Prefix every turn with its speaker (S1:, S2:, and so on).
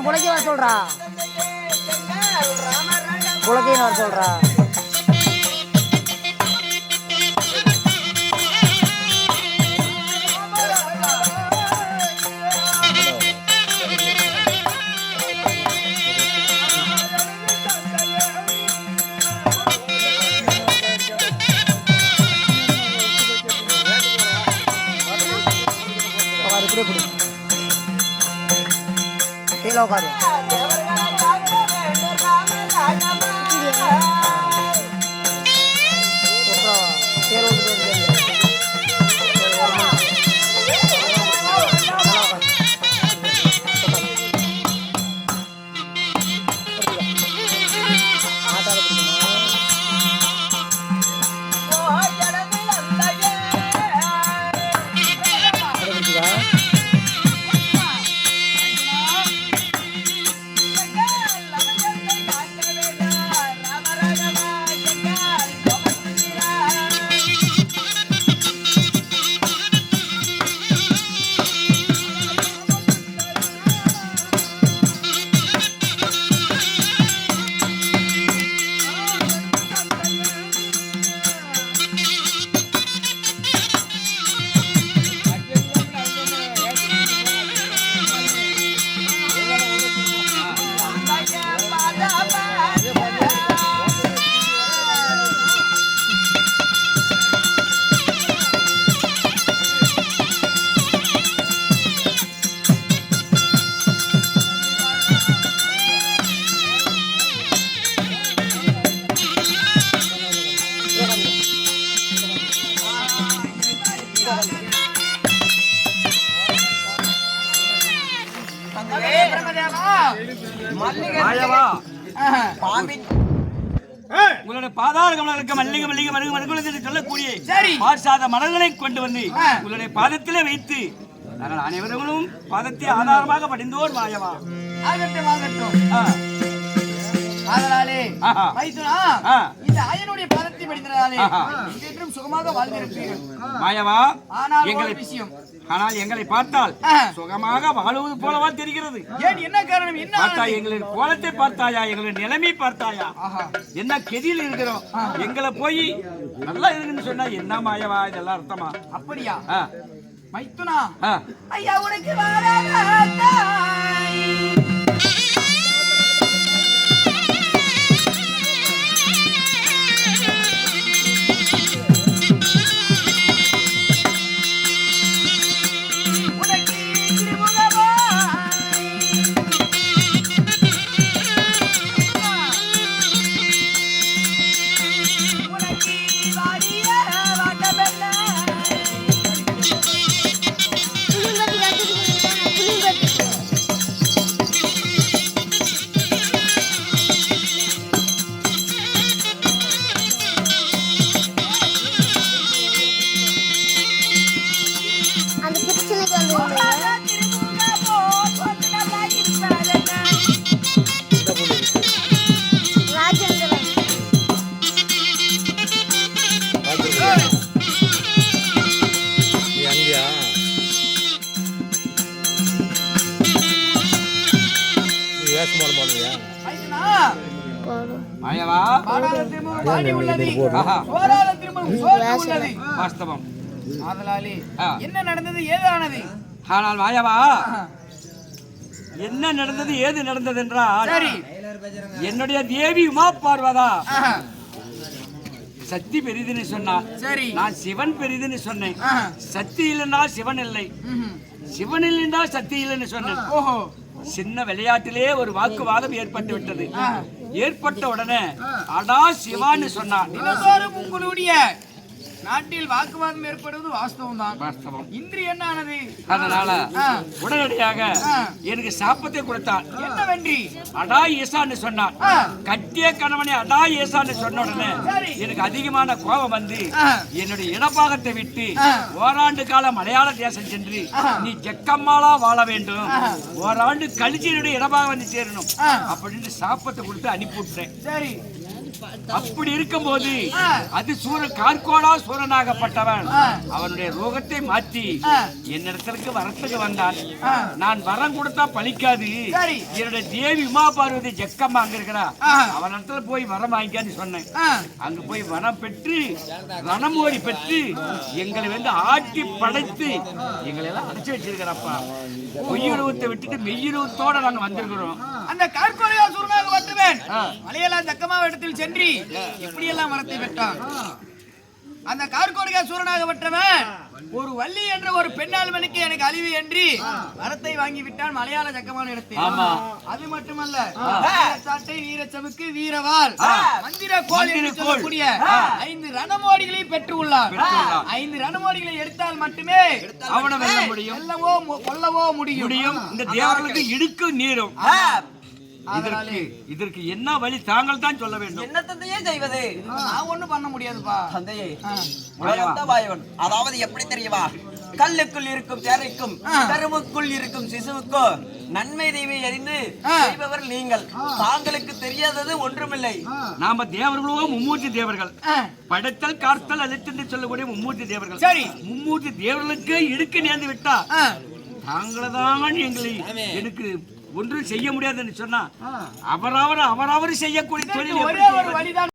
S1: புலக்கே வர சொல்றா, புலக்கைன்னு வர சொல்றா. உட்காரு
S2: உங்களுடைய பாதாள கமலருக்கு மல்லிகை மல்லிகை மருகு மருகுலத்தில் சொல்லக்கூடிய பாசாத மலர்களை கொண்டு வந்து உங்களுடைய பாதத்திலே வைத்து நாங்கள் அனைவரும் பாதத்தை ஆதாரமாக படிந்தோர் மாயவா.
S1: ஆகட்டும் ஆகட்டும். அதனாலே இந்த ஐயனுடைய பாதத்தை படித்ததாலே என்றும் சுகமாக வாழ்ந்திருப்பீர்கள்
S2: மாயவா. ஆனால் எங்களை பார்த்தால் சுகமாக வாழுவது போலவா தெரிகிறது.
S1: ஏன், என்ன காரணம்? என்ன
S2: பார்த்தாய்? எங்களின் கோலத்தை பார்த்தாயா? எங்களின் நிலைமை பார்த்தாயா? என்ன கெதியில் இருக்கிறோம்? எங்களை போய் நல்லா இருக்குன்னு சொன்னா என்ன மாயவா? இதெல்லாம் அர்த்தமா?
S1: அப்படியா மைத்துனா? ஐயா உனக்கு மைத்துனா,
S2: மாயவா
S1: பாடாத திரும்பவும் பாடி உள்ளது, சோறாத திரும்பவும் சோறு உள்ளது.
S2: வாஸ்தவம்.
S1: ஆதலாலே
S2: ஆ.
S1: என்ன நடந்தது ஏதானது?
S2: ஆனால் மாயவா
S1: ஆஹா.
S2: என்ன நடந்தது ஏது நடந்தது என்றால்
S1: சரி.
S2: என்னுடைய தேவி உமா பார்வதா
S1: ஆஹா.
S2: சக்தி பெரிதுன்னு சொன்னா,
S1: சரி.
S2: நான் சிவன் பெரிதுன்னு சொன்னேன்.
S1: ஆஹா.
S2: சக்தி இல்லைன்னா சிவன் இல்லை,
S1: ம்ஹும்.
S2: சிவன் இல்லைன்னா சக்தி இல்லைன்னு சொன்னேன்.
S1: ஓஹோ.
S2: சின்ன விளையாட்டிலே ஒரு வாக்குவாதம் ஏற்பட்டு விட்டது.
S1: ஆ.
S2: ஏற்பட்ட உடனே அடா சிவான்னு சொன்னான்.
S1: தினந்தோறும் உங்களுடைய நாட்டில் வாக்குவாதம் ஏற்படுவது வாஸ்தவம் தான்.
S2: வாஸ்தவம்.
S1: இன்று என்ன ஆனது?
S2: அதனால
S1: ஆ.
S2: உடனடியாக
S1: ஆ.
S2: எனக்கு சாப்பத்தை கொடுத்தான்.
S1: என்னவென்றி?
S2: அடா ஏசான்னு சொன்னான்.
S1: ஆ.
S2: கட்டிய கணவனை அடா ஏசான்னு சொன்ன உடனே
S1: சரி.
S2: எனக்கு அதிகமான கோபம் வந்து
S1: ஆ.
S2: என்னுடைய இடப்பாகத்தை விட்டு
S1: ஆ.
S2: ஓராண்டு கால மலையாள தேசம் சென்று
S1: ஆ.
S2: நீ ஜக்கம்மாளா வாழ வேண்டும்,
S1: ஆ.
S2: ஓராண்டு கழிச்சு என்னுடைய இடப்பாக வந்து சேரணும்
S1: ஆ.
S2: அப்படின்னு சாப்பத்தை கொடுத்து அனுப்பி விட்டேன்.
S1: சரி.
S2: அப்படி இருக்கும்போது
S1: ஆ.
S2: அது சூரன் கார்கோடா சூரனாகப்பட்டவன்
S1: ஆ.
S2: அவனுடைய ரோகத்தை மாற்றி
S1: ஆ.
S2: என்னிடத்திற்கு வரத்துக்கு வந்தான்.
S1: ஆ.
S2: நான் வரம் கொடுத்தா பலிக்காது,
S1: சரி.
S2: என்னுடைய தேவி உமா பார்வதி ஜக்கம்மா அங்க இருக்கிறா,
S1: ஆ.
S2: அவன் இடத்துல போய் வரம் வாங்கிக்கான்னு சொன்னேன்.
S1: ஆ.
S2: அங்க போய் வரம் பெற்று ரணமோடி பெற்று எங்களை வந்து ஆட்டி படைத்து எங்களை எல்லாம் அடைச்சு வச்சிருக்கிறப்பா. பொய்யுருவத்தை விட்டுட்டு மெய்யுருவத்தோட நாங்க வந்திருக்கிறோம்.
S1: அந்த கார்கோலியா சூரனாக வந்தவன்
S2: ஆ.
S1: மலையலா ஜக்கமா இடத்தில் சென்று எப்படியெல்லாம் வரத்தை பெற்றான். அந்த கார்கோலியா சூரனாக பெற்றவன் ஒரு வள்ளி என்ற ஒரு பெண்ணாளுமனுக்கு எனக்கு அழிவு என்று வரத்தை வாங்கி விட்டான் மலையாள ஜக்கமான இடத்தில்.
S2: ஆமா.
S1: அது மட்டுமல்ல, வீரச்சாட்டை வீரச்சமுக்கு வீரவாள் மந்திர கோல் என்று சொல்லக்கூடிய 5 ரணமோடிகளை பெற்று உள்ளார். 5 ரணமோடிகளை எடுத்தால் மட்டுமே
S2: அவனை வெல்ல முடியும்,
S1: வெல்லவோ கொல்லவோ முடியும்.
S2: இந்த தேவர்களுக்கு இடுக்கு நீரும். இதற்கு என்ன வழி தாங்கள் தான் சொல்ல வேண்டும்.
S3: என்ன தந்தையே செய்வது?
S1: நான் ஒண்ணும் பண்ண முடியாதுப்பா.
S3: தந்தையே உலகத்த வாயவன், அதாவது எப்படி தெரியுமா, கல்லுக்குள் இருக்கும் தேரைக்கும் கருவுக்குள் இருக்கும் சிசுவுக்கும் நன்மை தீமை அறிந்து செய்பவர் நீங்கள். தாங்களுக்கு தெரியாதது ஒன்றுமில்லை.
S2: நாம தேவர்களோ மும்மூர்த்தி தேவர்கள், படைத்தல் காத்தல் அழித்தல் சொல்லக்கூடிய மும்மூர்த்தி தேவர்கள்.
S1: சரி.
S2: மும்மூர்த்தி தேவர்களுக்கு இடுக்கு நேர்ந்து விட்டா தாங்களதான் எங்களை எனக்கு ஒன்றும் செய்ய முடியாதுன்னு சொன்னா அவரவர் செய்யக்கூடிய தொழில்
S1: ஒரே ஒரு வழிதான்.